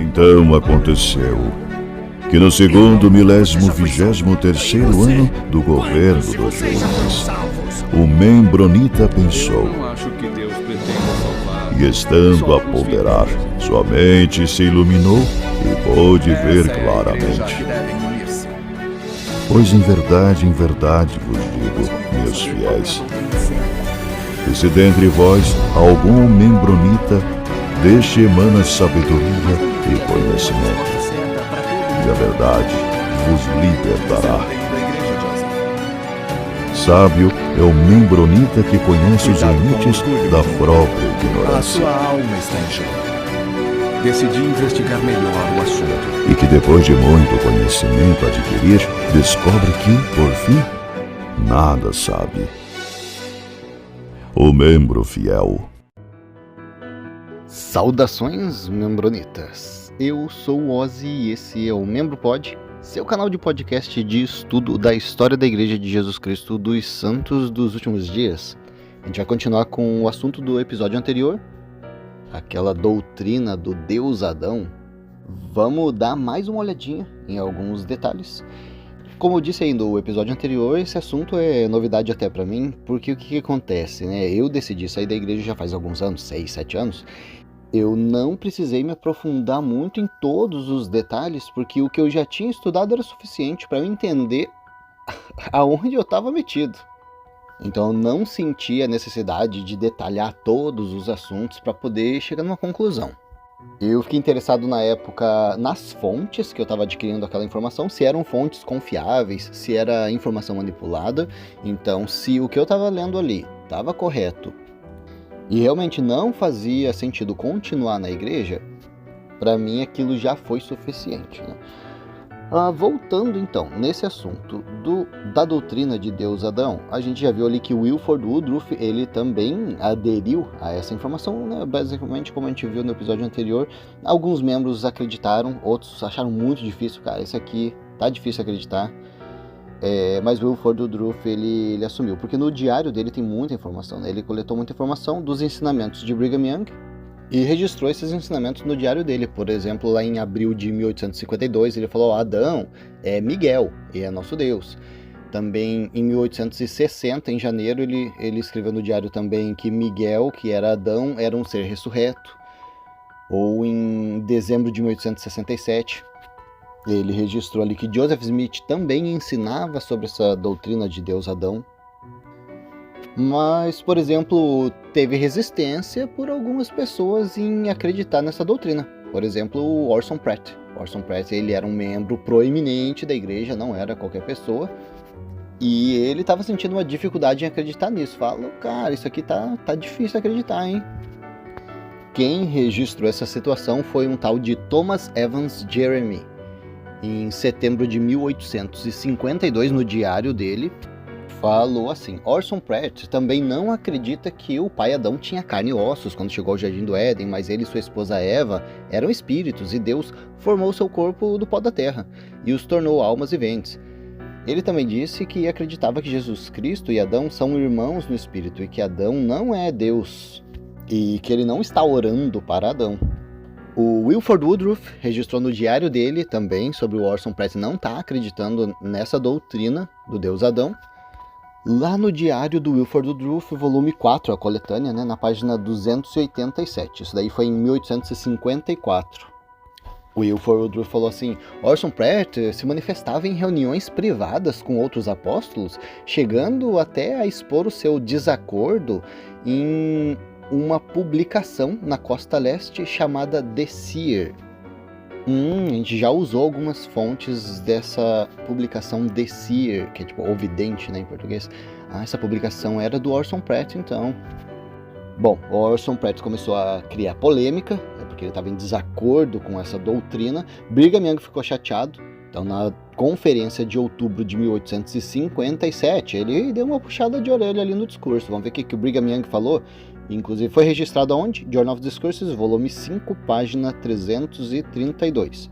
Então aconteceu que no segundo 1023º ano do governo do Jonas, o Membronita pensou, e estando a ponderar, sua mente se iluminou e pôde ver claramente. Pois em verdade vos digo, meus fiéis, que se dentre vós algum membronita, deste emana sabedoria e conhecimento, e a verdade vos libertará. Sábio é o membronita que conhece os limites da própria ignorância. A sua alma está em jogo. Decidi investigar melhor o assunto. E que depois de muito conhecimento adquirir, descobre que, por fim, nada sabe. O membro fiel. Saudações, membronitas! Eu sou o Ozzy e esse é o Membro Pod, seu canal de podcast de estudo da história da Igreja de Jesus Cristo dos Santos dos Últimos Dias. A gente vai continuar com o assunto do episódio anterior, aquela doutrina do Deus Adão. Vamos dar mais uma olhadinha em alguns detalhes. Como eu disse aí no episódio anterior, esse assunto é novidade até pra mim, porque o que acontece, né? Eu decidi sair da igreja já faz alguns anos, 6, 7 anos. Eu não precisei me aprofundar muito em todos os detalhes, porque o que eu já tinha estudado era suficiente para eu entender aonde eu estava metido. Então eu não senti a necessidade de detalhar todos os assuntos para poder chegar numa conclusão. Eu fiquei interessado na época nas fontes que eu estava adquirindo aquela informação, se eram fontes confiáveis, se era informação manipulada. Então, se o que eu estava lendo ali estava correto e realmente não fazia sentido continuar na igreja, para mim aquilo já foi suficiente, né? Voltando então nesse assunto da doutrina de Deus Adão, a gente já viu ali que o Wilford Woodruff ele também aderiu a essa informação, né? Basicamente, como a gente viu no episódio anterior, alguns membros acreditaram, outros acharam muito difícil. Cara, esse aqui tá difícil acreditar, mas o Wilford Woodruff ele assumiu, porque no diário dele tem muita informação, né? Ele coletou muita informação dos ensinamentos de Brigham Young e registrou esses ensinamentos no diário dele. Por exemplo, lá em abril de 1852, ele falou: Adão é Miguel e é nosso Deus. Também em 1860, em janeiro, ele escreveu no diário também que Miguel, que era Adão, era um ser ressurreto. Ou em dezembro de 1867, ele registrou ali que Joseph Smith também ensinava sobre essa doutrina de Deus Adão. Mas, por exemplo, teve resistência por algumas pessoas em acreditar nessa doutrina. Por exemplo, o Orson Pratt. Orson Pratt, ele era um membro proeminente da igreja, não era qualquer pessoa. E ele estava sentindo uma dificuldade em acreditar nisso. Falou: cara, isso aqui tá difícil acreditar, hein? Quem registrou essa situação foi um tal de Thomas Evans Jeremy. Em setembro de 1852, no diário dele, falou assim: Orson Pratt também não acredita que o pai Adão tinha carne e ossos quando chegou ao Jardim do Éden, mas ele e sua esposa Eva eram espíritos e Deus formou seu corpo do pó da terra e os tornou almas viventes. Ele também disse que acreditava que Jesus Cristo e Adão são irmãos no espírito e que Adão não é Deus e que ele não está orando para Adão. O Wilford Woodruff registrou no diário dele também sobre o Orson Pratt não estar acreditando nessa doutrina do Deus Adão. Lá no diário do Wilford Woodruff, volume 4, a coletânea, né, na página 287. Isso daí foi em 1854. O Wilford Woodruff falou assim: Orson Pratt se manifestava em reuniões privadas com outros apóstolos, chegando até a expor o seu desacordo em uma publicação na costa leste chamada The Seer. A gente já usou algumas fontes dessa publicação The Seer, que é tipo o vidente, né, em português. Essa publicação era do Orson Pratt, então. Bom, o Orson Pratt começou a criar polêmica, porque ele estava em desacordo com essa doutrina. Brigham Young ficou chateado. Então, na conferência de outubro de 1857, ele deu uma puxada de orelha ali no discurso. Vamos ver o que o Brigham Young falou. Inclusive foi registrado aonde? Journal of Discourses, volume 5, página 332.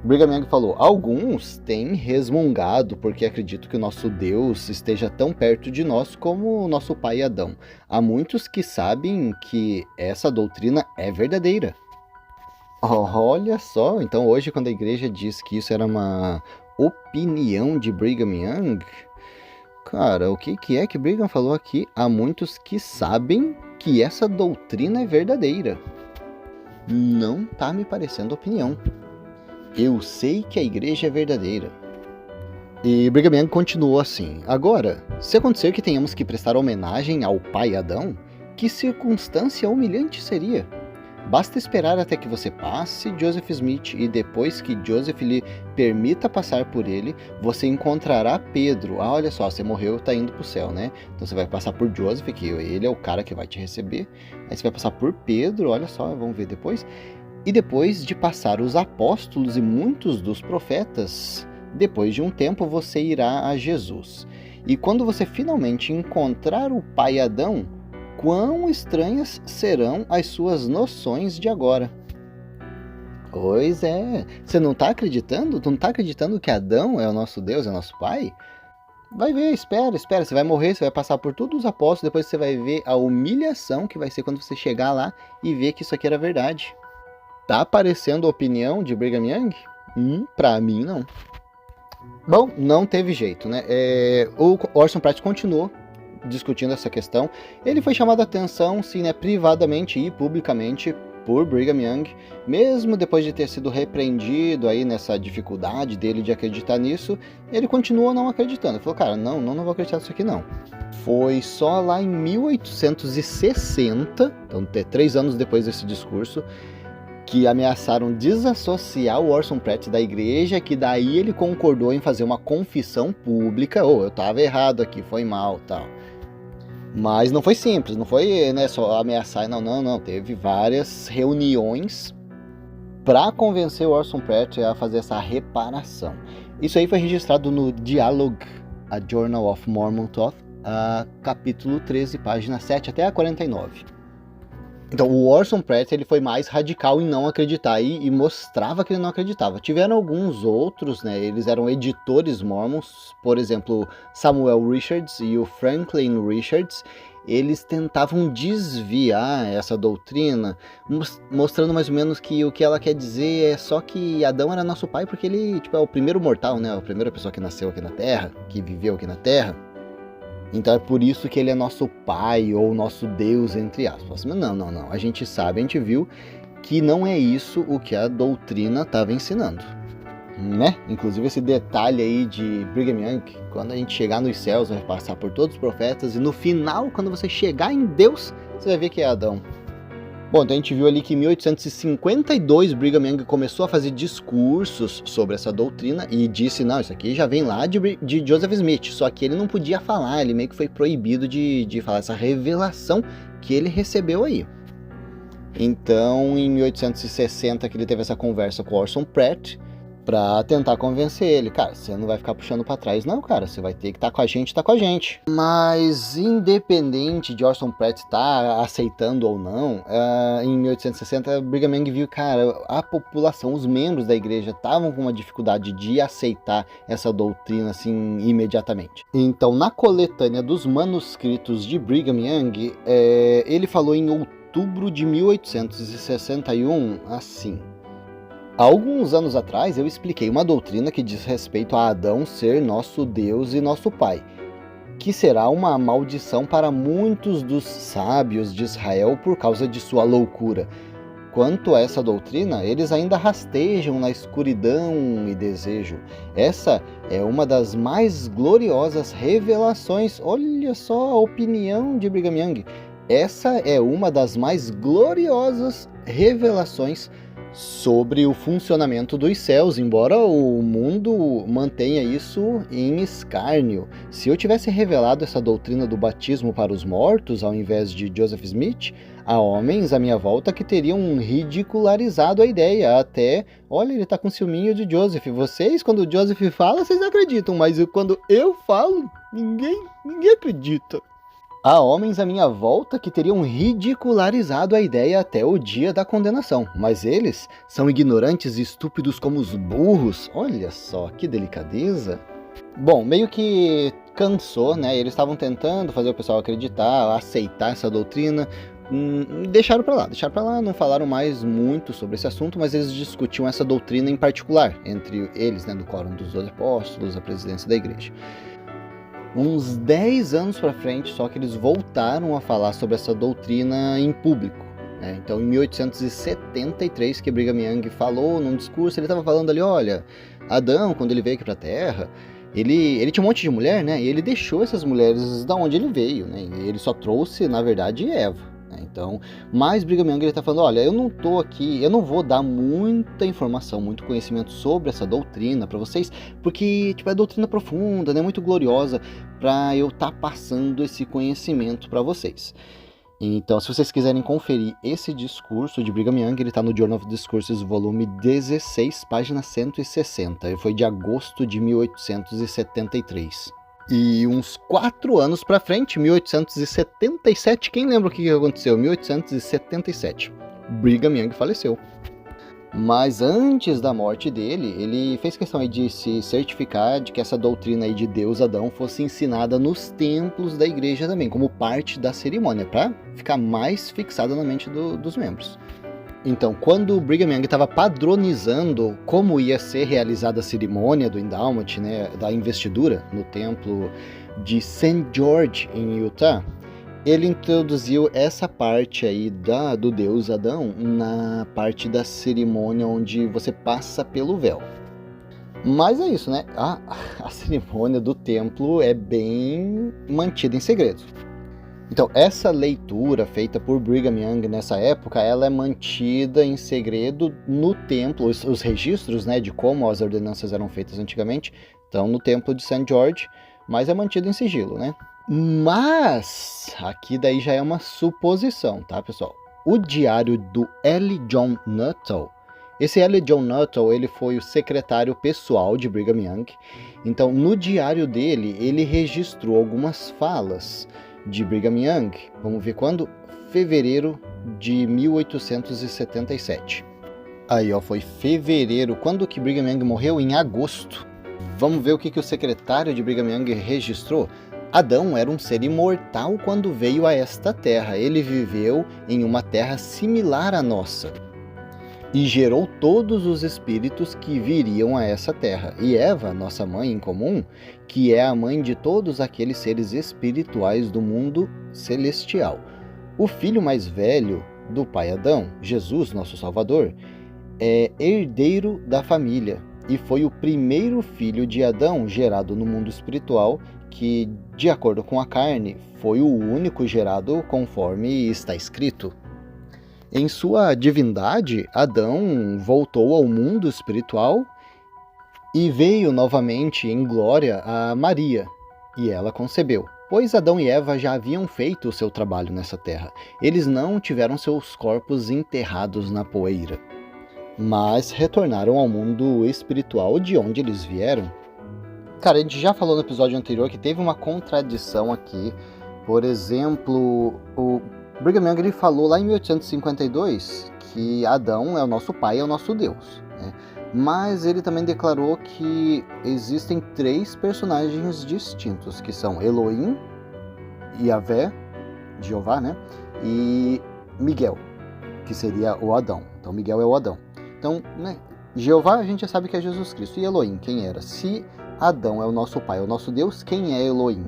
Brigham Young falou: alguns têm resmungado porque acreditam que o nosso Deus esteja tão perto de nós como o nosso pai Adão. Há muitos que sabem que essa doutrina é verdadeira. Olha só, então hoje quando a igreja diz que isso era uma opinião de Brigham Young, cara, o que é que Brigham falou aqui? Há muitos que sabem que essa doutrina é verdadeira. Não tá me parecendo opinião. Eu sei que a igreja é verdadeira. E Brigham Young continuou assim: agora, se acontecer que tenhamos que prestar homenagem ao pai Adão, que circunstância humilhante seria? Basta esperar até que você passe Joseph Smith e depois que Joseph lhe permita passar por ele, você encontrará Pedro. Ah, olha só, você morreu e tá indo pro céu, né? Então você vai passar por Joseph, que ele é o cara que vai te receber. Aí você vai passar por Pedro, olha só, vamos ver depois. E depois de passar os apóstolos e muitos dos profetas, depois de um tempo você irá a Jesus. E quando você finalmente encontrar o pai Adão, quão estranhas serão as suas noções de agora. Pois é, você não está acreditando? Tu não está acreditando que Adão é o nosso Deus, é o nosso pai? Vai ver, espera, você vai morrer, você vai passar por todos os apóstolos, depois você vai ver a humilhação que vai ser quando você chegar lá e ver que isso aqui era verdade. Tá aparecendo a opinião de Brigham Young? Pra mim não. Bom, não teve jeito, né? O Orson Pratt continuou discutindo essa questão. Ele foi chamado a atenção, sim, né, privadamente e publicamente por Brigham Young, mesmo depois de ter sido repreendido aí nessa dificuldade dele de acreditar nisso, ele continuou não acreditando. Ele falou, cara, não vou acreditar nisso aqui não. Foi só lá em 1860, então 3 anos depois desse discurso, que ameaçaram desassociar o Orson Pratt da igreja, que daí ele concordou em fazer uma confissão pública, eu tava errado aqui, foi mal, tal. Mas não foi simples, não foi, né, só ameaçar, não, teve várias reuniões para convencer o Orson Pratt a fazer essa reparação. Isso aí foi registrado no Dialogue, a Journal of Mormon Thought, capítulo 13, página 7 até a 49. Então, o Orson Pratt ele foi mais radical em não acreditar e mostrava que ele não acreditava. Tiveram alguns outros, né? Eles eram editores mormons, por exemplo, Samuel Richards e o Franklin Richards. Eles tentavam desviar essa doutrina, mostrando mais ou menos que o que ela quer dizer é só que Adão era nosso pai porque ele é o primeiro mortal, né? A primeira pessoa que nasceu aqui na Terra, que viveu aqui na Terra. Então é por isso que ele é nosso pai ou nosso Deus, entre aspas. Mas não. A gente sabe, a gente viu que não é isso o que a doutrina estava ensinando, né? Inclusive esse detalhe aí de Brigham Young, quando a gente chegar nos céus, vai passar por todos os profetas e no final, quando você chegar em Deus, você vai ver que é Adão. Bom, então a gente viu ali que em 1852 Brigham Young começou a fazer discursos sobre essa doutrina e disse, não, isso aqui já vem lá de Joseph Smith, só que ele não podia falar, ele meio que foi proibido de falar essa revelação que ele recebeu aí. Então, em 1860 que ele teve essa conversa com Orson Pratt, pra tentar convencer ele, cara, você não vai ficar puxando pra trás não, cara, você vai ter que estar com a gente, tá com a gente. Mas independente de Orson Pratt estar aceitando ou não, em 1860 Brigham Young viu, cara, a população, os membros da igreja estavam com uma dificuldade de aceitar essa doutrina assim imediatamente. Então, na coletânea dos manuscritos de Brigham Young, ele falou em outubro de 1861 assim: há alguns anos atrás eu expliquei uma doutrina que diz respeito a Adão ser nosso Deus e nosso Pai, que será uma maldição para muitos dos sábios de Israel por causa de sua loucura. Quanto a essa doutrina, eles ainda rastejam na escuridão e desejo. Essa é uma das mais gloriosas revelações. Olha só a opinião de Brigham Young. Essa é uma das mais gloriosas revelações sobre o funcionamento dos céus, embora o mundo mantenha isso em escárnio. Se eu tivesse revelado essa doutrina do batismo para os mortos, ao invés de Joseph Smith, há homens à minha volta que teriam ridicularizado a ideia, até, olha, ele tá com ciúminho de Joseph. Vocês, quando o Joseph fala, vocês acreditam, mas quando eu falo, ninguém acredita. Há homens à minha volta que teriam ridicularizado a ideia até o dia da condenação, mas eles são ignorantes e estúpidos como os burros. Olha só, que delicadeza. Bom, meio que cansou, né? Eles estavam tentando fazer o pessoal acreditar, aceitar essa doutrina, deixaram pra lá, não falaram mais muito sobre esse assunto, mas eles discutiam essa doutrina em particular, entre eles, né, do Quórum dos 12 Apóstolos, a presidência da igreja. Uns 10 anos pra frente, só que eles voltaram a falar sobre essa doutrina em público. Então, em 1873, que Brigham Young falou num discurso, ele estava falando ali, olha, Adão, quando ele veio aqui pra Terra, ele tinha um monte de mulher, né? E ele deixou essas mulheres da onde ele veio, né? E ele só trouxe, na verdade, Eva. Então, mas Brigham Young ele tá falando, olha, eu não tô aqui, eu não vou dar muita informação, muito conhecimento sobre essa doutrina para vocês, porque tipo, é doutrina profunda, né, muito gloriosa, para eu estar passando esse conhecimento para vocês. Então, se vocês quiserem conferir esse discurso de Brigham Young, ele está no Journal of Discourses, volume 16, página 160. Ele foi de agosto de 1873. E uns 4 anos para frente, 1877, quem lembra o que aconteceu? 1877, Brigham Young faleceu. Mas antes da morte dele, ele fez questão aí de se certificar de que essa doutrina aí de Deus Adão fosse ensinada nos templos da igreja também, como parte da cerimônia, para ficar mais fixada na mente dos membros. Então, quando Brigham Young estava padronizando como ia ser realizada a cerimônia do Endowment, né, da investidura no templo de St. George, em Utah, ele introduziu essa parte aí do Deus Adão na parte da cerimônia onde você passa pelo véu. Mas é isso, né? A cerimônia do templo é bem mantida em segredo. Então, essa leitura feita por Brigham Young nessa época, ela é mantida em segredo no templo, os registros, né, de como as ordenanças eram feitas antigamente, estão no templo de St. George, mas é mantido em sigilo, né? Mas, aqui daí já é uma suposição, tá, pessoal? O diário do L. John Nuttall, esse L. John Nuttall, ele foi o secretário pessoal de Brigham Young, então no diário dele, ele registrou algumas falas de Brigham Young, vamos ver quando? Fevereiro de 1877. Aí, ó, foi fevereiro. Quando que Brigham Young morreu? Em agosto. Vamos ver o que o secretário de Brigham Young registrou. Adão era um ser imortal quando veio a esta terra. Ele viveu em uma terra similar à nossa e gerou todos os espíritos que viriam a essa terra. E Eva, nossa mãe em comum, que é a mãe de todos aqueles seres espirituais do mundo celestial. O filho mais velho do pai Adão, Jesus, nosso Salvador, é herdeiro da família e foi o primeiro filho de Adão gerado no mundo espiritual, que, de acordo com a carne, foi o único gerado conforme está escrito. Em sua divindade, Adão voltou ao mundo espiritual e veio novamente em glória a Maria, e ela concebeu. Pois Adão e Eva já haviam feito o seu trabalho nessa terra. Eles não tiveram seus corpos enterrados na poeira, mas retornaram ao mundo espiritual de onde eles vieram. Cara, a gente já falou no episódio anterior que teve uma contradição aqui. Por exemplo, o Brigham Young ele falou lá em 1852 que Adão é o nosso pai, é o nosso Deus, né? Mas ele também declarou que existem 3 personagens distintos, que são Elohim, Yahvé, Jeová, né? E Miguel, que seria o Adão. Então Miguel é o Adão. Então, né, Jeová a gente já sabe que é Jesus Cristo. E Elohim, quem era? Se Adão é o nosso pai, é o nosso Deus, quem é Elohim?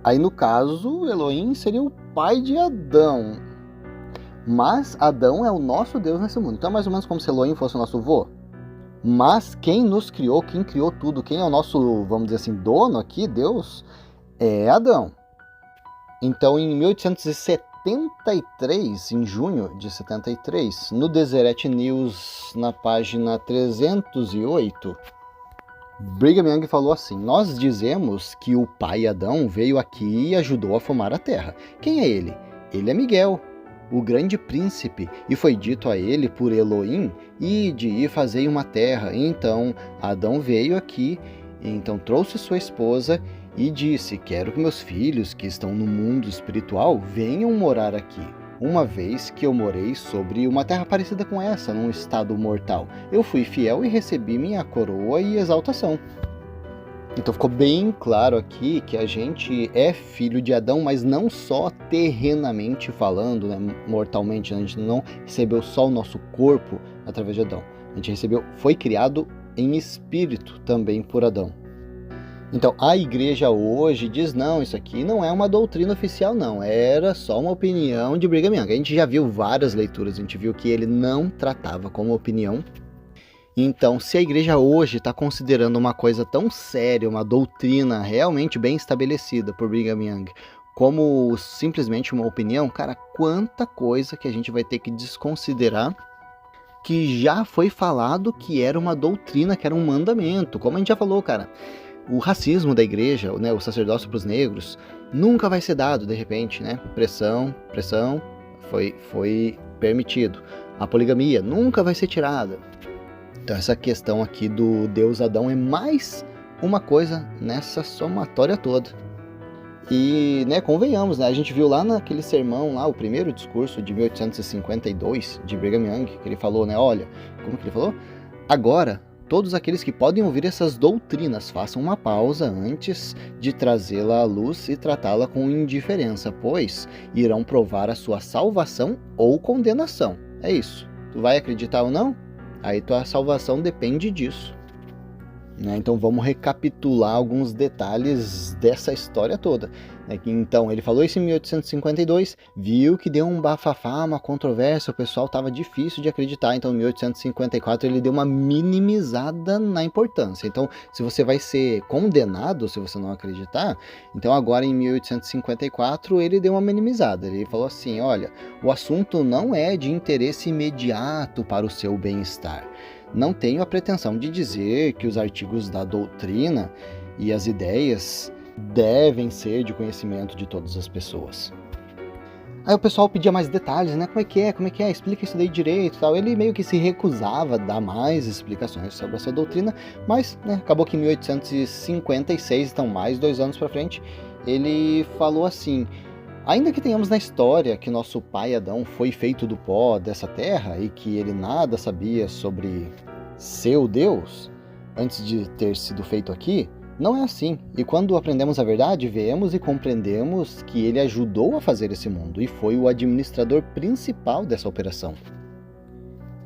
Aí no caso, Elohim seria o pai de Adão. Mas Adão é o nosso Deus nesse mundo. Então é mais ou menos como se Elohim fosse o nosso vô. Mas quem nos criou, quem criou tudo, quem é o nosso, vamos dizer assim, dono aqui, Deus, é Adão. Então em 1873, em junho de 73, no Deseret News, na página 308, Brigham Young falou assim: nós dizemos que o pai Adão veio aqui e ajudou a formar a terra. Quem é ele? Ele é Miguel, o grande príncipe, e foi dito a ele por Elohim, ide e fazei uma terra. Então Adão veio aqui, então trouxe sua esposa e disse: quero que meus filhos que estão no mundo espiritual venham morar aqui. Uma vez que eu morei sobre uma terra parecida com essa, num estado mortal, eu fui fiel e recebi minha coroa e exaltação. Então ficou bem claro aqui que a gente é filho de Adão, mas não só terrenamente falando, né, mortalmente. A gente não recebeu só o nosso corpo através de Adão. A gente foi criado em espírito também por Adão. Então a igreja hoje diz, não, isso aqui não é uma doutrina oficial não, era só uma opinião de Brigham Young. A gente já viu várias leituras, a gente viu que ele não tratava como opinião. Então, se a igreja hoje está considerando uma coisa tão séria, uma doutrina realmente bem estabelecida por Brigham Young, como simplesmente uma opinião, cara, quanta coisa que a gente vai ter que desconsiderar que já foi falado que era uma doutrina, que era um mandamento. Como a gente já falou, cara, o racismo da igreja, né, o sacerdócio para os negros, nunca vai ser dado de repente, né? Pressão, foi permitido. A poligamia nunca vai ser tirada. Então essa questão aqui do Deus Adão é mais uma coisa nessa somatória toda. E, né, convenhamos, né, a gente viu lá naquele sermão, lá, o primeiro discurso de 1852 de Brigham Young, que ele falou, né, olha, como que ele falou? Agora, todos aqueles que podem ouvir essas doutrinas façam uma pausa antes de trazê-la à luz e tratá-la com indiferença, pois irão provar a sua salvação ou condenação. É isso. Tu vai acreditar ou não? Aí tua salvação depende disso. Né? Então vamos recapitular alguns detalhes dessa história toda. Né? Então ele falou isso em 1852, viu que deu um bafafá, uma controvérsia, o pessoal estava difícil de acreditar, então em 1854 ele deu uma minimizada na importância. Então se você vai ser condenado se você não acreditar, então agora em 1854 ele deu uma minimizada, ele falou assim, olha, o assunto não é de interesse imediato para o seu bem-estar. Não tenho a pretensão de dizer que os artigos da doutrina e as ideias devem ser de conhecimento de todas as pessoas. Aí o pessoal pedia mais detalhes, né? Como é que é? Explica isso daí direito e tal. Ele meio que se recusava a dar mais explicações sobre essa doutrina, mas né, acabou que em 1856, então mais 2 anos para frente, ele falou assim, ainda que tenhamos na história que nosso pai Adão foi feito do pó dessa terra e que ele nada sabia sobre seu Deus antes de ter sido feito aqui, não é assim. E quando aprendemos a verdade, vemos e compreendemos que ele ajudou a fazer esse mundo e foi o administrador principal dessa operação.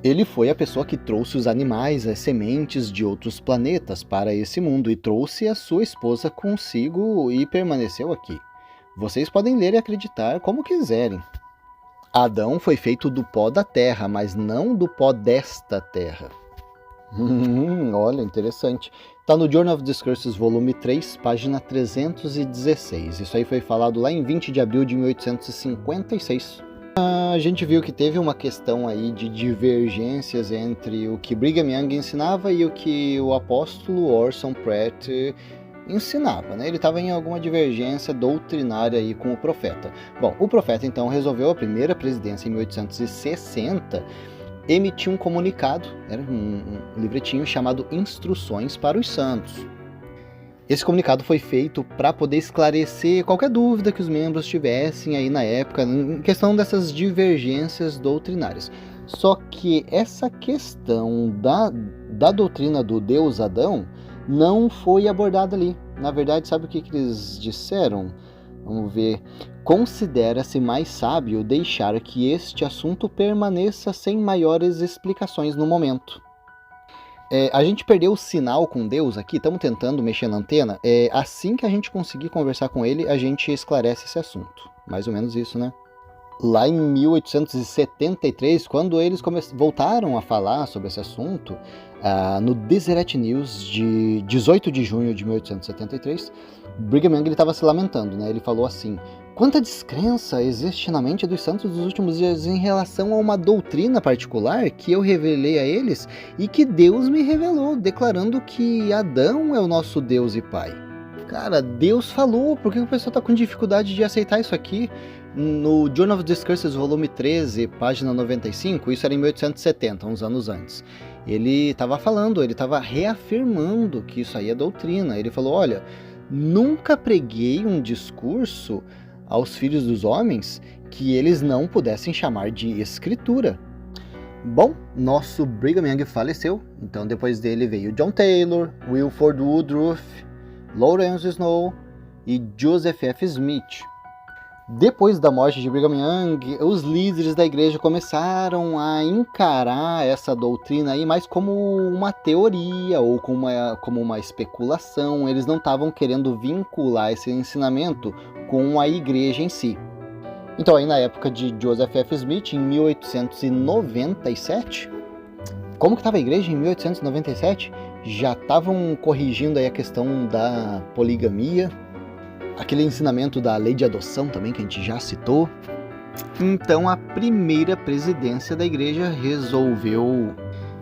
Ele foi a pessoa que trouxe os animais, as sementes de outros planetas para esse mundo e trouxe a sua esposa consigo e permaneceu aqui. Vocês podem ler e acreditar como quiserem. Adão foi feito do pó da terra, mas não do pó desta terra. Olha, interessante. Está no Journal of Discourses, volume 3, página 316. Isso aí foi falado lá em 20 de abril de 1856. A gente viu que teve uma questão aí de divergências entre o que Brigham Young ensinava e o que o apóstolo Orson Pratt ensinava, né? Ele estava em alguma divergência doutrinária aí com o profeta. Bom, o profeta então resolveu a primeira presidência em 1860 emitir um comunicado, era um livretinho chamado Instruções para os Santos. Esse comunicado foi feito para poder esclarecer qualquer dúvida que os membros tivessem aí na época em questão dessas divergências doutrinárias. Só que essa questão da doutrina do Deus Adão não foi abordada ali. Na verdade, sabe o que eles disseram? Vamos ver. Considera-se mais sábio deixar que este assunto permaneça sem maiores explicações no momento. A gente perdeu o sinal com Deus aqui, estamos tentando mexer na antena. Assim que a gente conseguir conversar com ele, a gente esclarece esse assunto. Mais ou menos isso, né? Lá em 1873, quando eles voltaram a falar sobre esse assunto, no Deseret News de 18 de junho de 1873, Brigham Young estava se lamentando, né? Ele falou assim, quanta descrença existe na mente dos santos dos últimos dias em relação a uma doutrina particular que eu revelei a eles e que Deus me revelou, declarando que Adão é o nosso Deus e Pai. Cara, Deus falou, por que o pessoal está com dificuldade de aceitar isso aqui? No Journal of Discourses, volume 13, página 95, isso era em 1870, uns anos antes. Ele estava falando, ele estava reafirmando que isso aí é doutrina. Ele falou, olha, nunca preguei um discurso aos filhos dos homens que eles não pudessem chamar de escritura. Bom, nosso Brigham Young faleceu, então depois dele veio John Taylor, Wilford Woodruff, Lawrence Snow e Joseph F. Smith. Depois da morte de Brigham Young, os líderes da igreja começaram a encarar essa doutrina aí mais como uma teoria ou como uma especulação. Eles não estavam querendo vincular esse ensinamento com a igreja em si. Então aí na época de Joseph F. Smith, em 1897, como que estava a igreja em 1897? Já estavam corrigindo aí a questão da poligamia, aquele ensinamento da lei de adoção também, que a gente já citou. Então a primeira presidência da igreja resolveu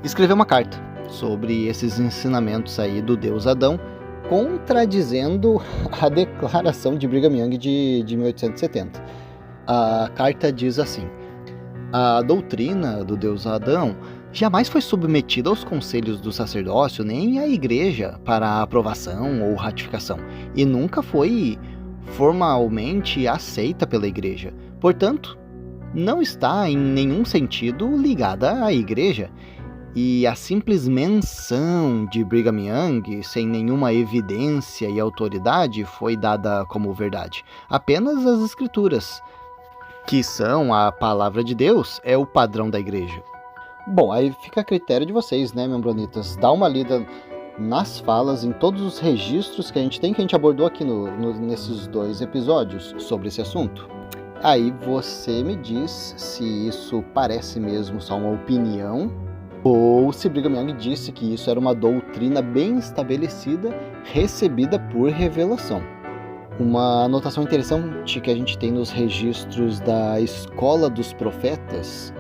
escrever uma carta sobre esses ensinamentos aí do Deus Adão, contradizendo a declaração de Brigham Young de 1870. A carta diz assim: a doutrina do Deus Adão jamais foi submetida aos conselhos do sacerdócio nem à igreja para aprovação ou ratificação, e nunca foi formalmente aceita pela igreja. Portanto, não está em nenhum sentido ligada à igreja, e a simples menção de Brigham Young, sem nenhuma evidência e autoridade, foi dada como verdade. Apenas as escrituras, que são a palavra de Deus, é o padrão da igreja. Bom, aí fica a critério de vocês, né, membronitas? Dá uma lida nas falas, em todos os registros que a gente abordou aqui nesses 2 episódios sobre esse assunto. Aí você me diz se isso parece mesmo só uma opinião, ou se Brigham Young disse que isso era uma doutrina bem estabelecida, recebida por revelação. Uma anotação interessante que a gente tem nos registros da Escola dos Profetas,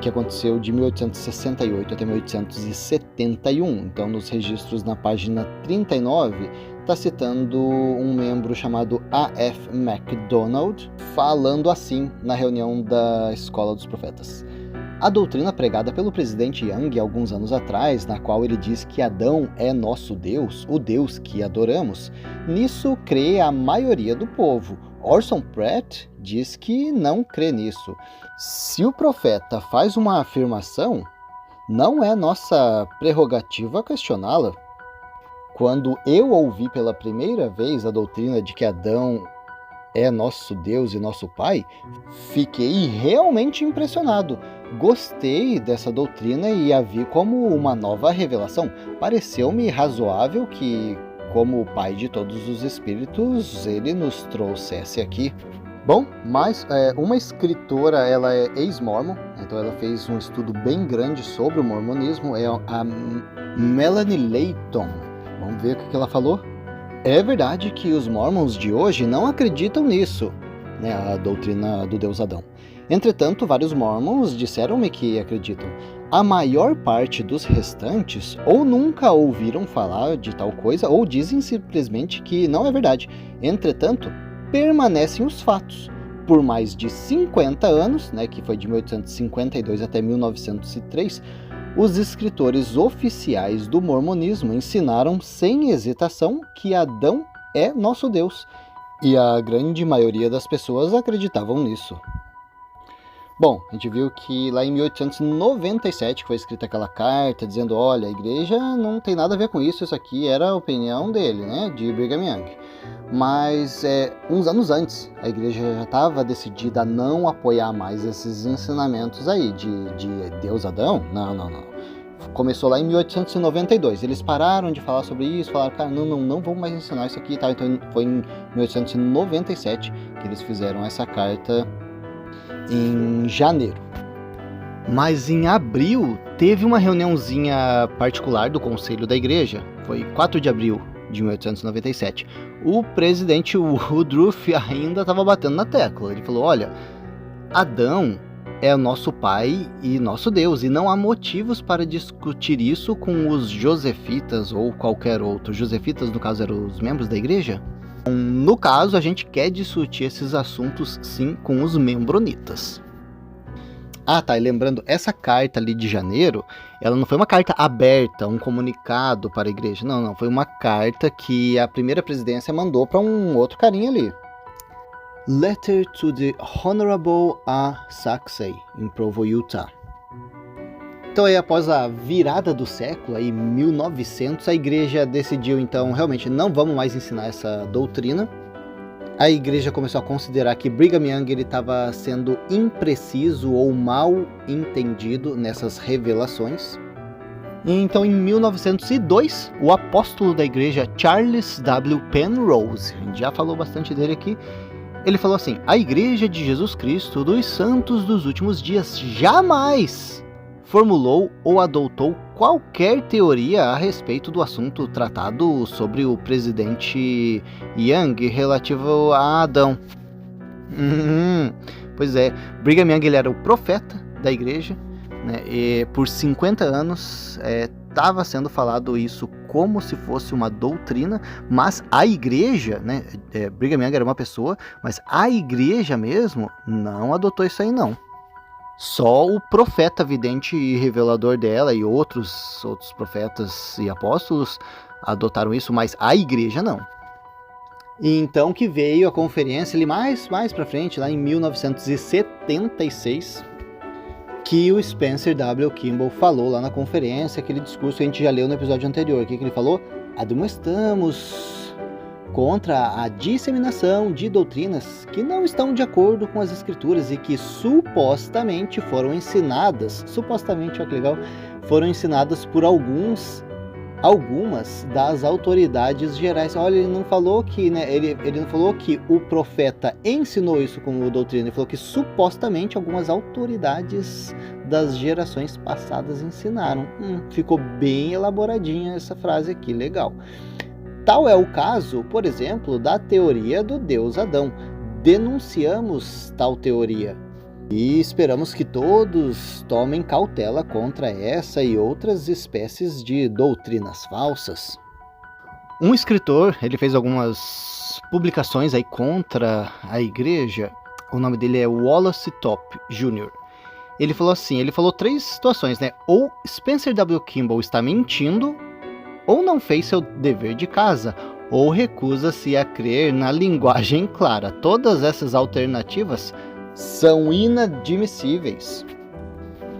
que aconteceu de 1868 até 1871. Então, nos registros na página 39, está citando um membro chamado A.F. MacDonald, falando assim na reunião da Escola dos Profetas. A doutrina pregada pelo presidente Young alguns anos atrás, na qual ele diz que Adão é nosso Deus, o Deus que adoramos, nisso crê a maioria do povo. Orson Pratt diz que não crê nisso. Se o profeta faz uma afirmação, não é nossa prerrogativa questioná-la. Quando eu ouvi pela primeira vez a doutrina de que Adão é nosso Deus e nosso Pai, fiquei realmente impressionado. Gostei dessa doutrina e a vi como uma nova revelação. Pareceu-me razoável que, como o Pai de todos os espíritos, ele nos trouxesse aqui. Bom, mas uma escritora, ela é ex-mormon, então ela fez um estudo bem grande sobre o mormonismo, é a Melanie Layton. Vamos ver o que ela falou? É verdade que os mormons de hoje não acreditam nisso, né, a doutrina do Deus Adão. Entretanto, vários mormons disseram-me que acreditam. A maior parte dos restantes ou nunca ouviram falar de tal coisa ou dizem simplesmente que não é verdade. Entretanto, permanecem os fatos. Por mais de 50 anos, né, que foi de 1852 até 1903, os escritores oficiais do mormonismo ensinaram sem hesitação que Adão é nosso Deus, e a grande maioria das pessoas acreditavam nisso. Bom, a gente viu que lá em 1897 foi escrita aquela carta dizendo, olha, a igreja não tem nada a ver com isso, isso aqui era a opinião dele, né, de Brigham Young. Mas uns anos antes, a igreja já estava decidida a não apoiar mais esses ensinamentos aí de Deus Adão. Não. Começou lá em 1892. Eles pararam de falar sobre isso, falaram, cara, não vamos mais ensinar isso aqui, tá? Então foi em 1897 que eles fizeram essa carta em janeiro. Mas em abril teve uma reuniãozinha particular do conselho da igreja, foi 4 de abril de 1897. O presidente Woodruff ainda estava batendo na tecla. Ele falou, olha, Adão é o nosso pai e nosso Deus, e não há motivos para discutir isso com os josefitas ou qualquer outro. Josefitas, no caso, eram os membros da igreja. No caso, a gente quer discutir esses assuntos, sim, com os membronitas. Ah, tá, e lembrando, essa carta ali de janeiro, ela não foi uma carta aberta, um comunicado para a igreja, não, foi uma carta que a primeira presidência mandou para um outro carinha ali. Letter to the Honorable A. Saxey, em Provo, Utah. Então aí após a virada do século, aí 1900, a igreja decidiu então realmente não vamos mais ensinar essa doutrina. A igreja começou a considerar que Brigham Young estava sendo impreciso ou mal entendido nessas revelações. Então, em 1902, o apóstolo da igreja Charles W. Penrose, a gente já falou bastante dele aqui, ele falou assim: a igreja de Jesus Cristo dos santos dos últimos dias jamais formulou ou adotou qualquer teoria a respeito do assunto tratado sobre o presidente Young relativo a Adão. Pois é, Brigham Young ele era o profeta da igreja, né, e por 50 anos estava sendo falado isso como se fosse uma doutrina, mas a igreja, né, Brigham Young era uma pessoa, mas a igreja mesmo não adotou isso aí não. Só o profeta vidente e revelador dela e outros profetas e apóstolos adotaram isso, mas a igreja não. E então que veio a conferência ali mais pra frente, lá em 1976, que o Spencer W. Kimball falou lá na conferência, aquele discurso que a gente já leu no episódio anterior. O que ele falou? Admoestamos contra a disseminação de doutrinas que não estão de acordo com as escrituras e que supostamente foram ensinadas, olha que legal, foram ensinadas por algumas das autoridades gerais. Olha, ele não falou que, né, ele não falou que o profeta ensinou isso como doutrina, ele falou que supostamente algumas autoridades das gerações passadas ensinaram. Ficou bem elaboradinha essa frase aqui, legal. Tal é o caso, por exemplo, da teoria do Deus Adão. Denunciamos tal teoria e esperamos que todos tomem cautela contra essa e outras espécies de doutrinas falsas. Um escritor, ele fez algumas publicações aí contra a igreja. O nome dele é Wallace Top Jr. Ele falou assim, ele falou 3 situações, né? Ou Spencer W. Kimball está mentindo, ou não fez seu dever de casa, ou recusa-se a crer na linguagem clara. Todas essas alternativas são inadmissíveis.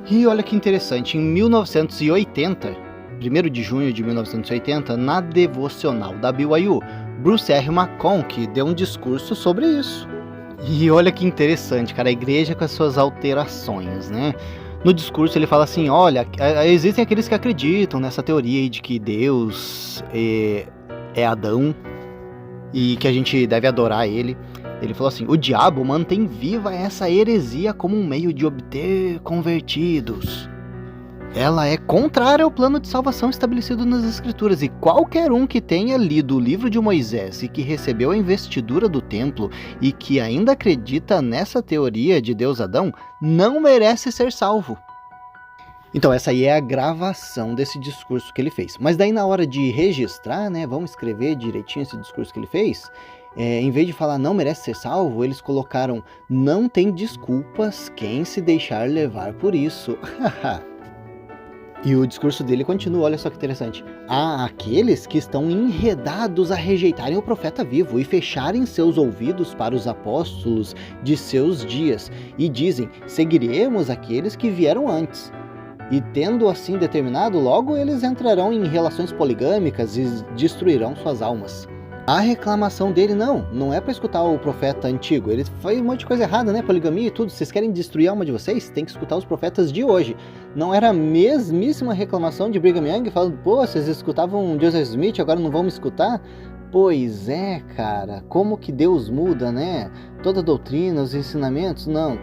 E olha que interessante, em 1980, 1º de junho de 1980, na devocional da BYU, Bruce R. McConkie deu um discurso sobre isso. E olha que interessante, cara, a igreja com as suas alterações, né? No discurso ele fala assim, olha, existem aqueles que acreditam nessa teoria de que Deus é Adão e que a gente deve adorar ele. Ele falou assim, o diabo mantém viva essa heresia como um meio de obter convertidos. Ela é contrária ao plano de salvação estabelecido nas Escrituras, e qualquer um que tenha lido o livro de Moisés e que recebeu a investidura do templo e que ainda acredita nessa teoria de Deus Adão, não merece ser salvo. Então essa aí é a gravação desse discurso que ele fez. Mas daí na hora de registrar, né, vamos escrever direitinho esse discurso que ele fez, em vez de falar não merece ser salvo, eles colocaram não tem desculpas quem se deixar levar por isso. E o discurso dele continua, olha só que interessante. Há aqueles que estão enredados a rejeitarem o profeta vivo e fecharem seus ouvidos para os apóstolos de seus dias, e dizem, seguiremos aqueles que vieram antes. E tendo assim determinado, logo eles entrarão em relações poligâmicas e destruirão suas almas. A reclamação dele não é para escutar o profeta antigo. Ele fez um monte de coisa errada, né? Poligamia e tudo. Vocês querem destruir a alma de vocês? Tem que escutar os profetas de hoje. Não era a mesmíssima reclamação de Brigham Young falando, pô, vocês escutavam Joseph Smith, agora não vão me escutar? Pois é, cara. Como que Deus muda, né? Toda a doutrina, os ensinamentos, não.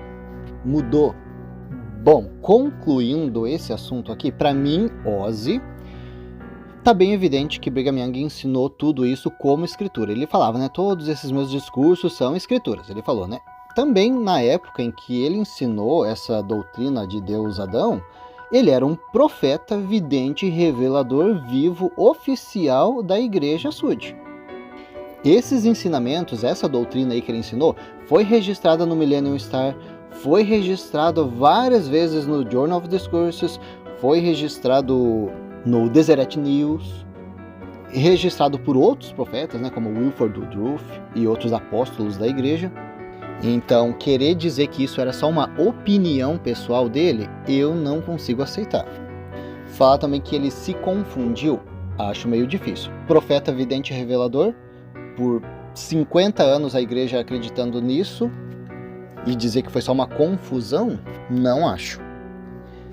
Mudou. Bom, concluindo esse assunto aqui, para mim, Ozzy, tá bem evidente que Brigham Young ensinou tudo isso como escritura. Ele falava, né, todos esses meus discursos são escrituras, ele falou, né. Também na época em que ele ensinou essa doutrina de Deus Adão, ele era um profeta, vidente e revelador vivo oficial da Igreja Sud. Esses ensinamentos, essa doutrina aí que ele ensinou, foi registrada no Millennium Star, foi registrado várias vezes no Journal of Discourses, foi registrado no Deseret News, registrado por outros profetas, né, como Wilford Woodruff e outros apóstolos da igreja. Então, querer dizer que isso era só uma opinião pessoal dele, eu não consigo aceitar. Falar também que ele se confundiu, acho meio difícil. Profeta, vidente e revelador, por 50 anos a igreja acreditando nisso, e dizer que foi só uma confusão, não acho.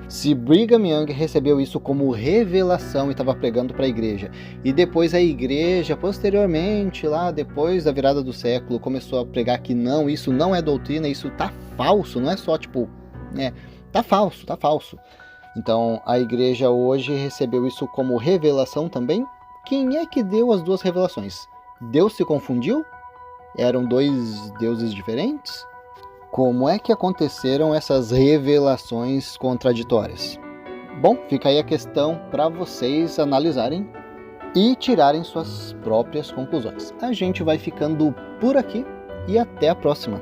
Se Brigham Young recebeu isso como revelação e estava pregando para a igreja, e depois a igreja, posteriormente, lá depois da virada do século, começou a pregar que não, isso não é doutrina, isso tá falso, não é só tipo, tá falso. Então a igreja hoje recebeu isso como revelação também. Quem é que deu as duas revelações? Deus se confundiu? Eram dois deuses diferentes? Como é que aconteceram essas revelações contraditórias? Bom, fica aí a questão para vocês analisarem e tirarem suas próprias conclusões. A gente vai ficando por aqui e até a próxima.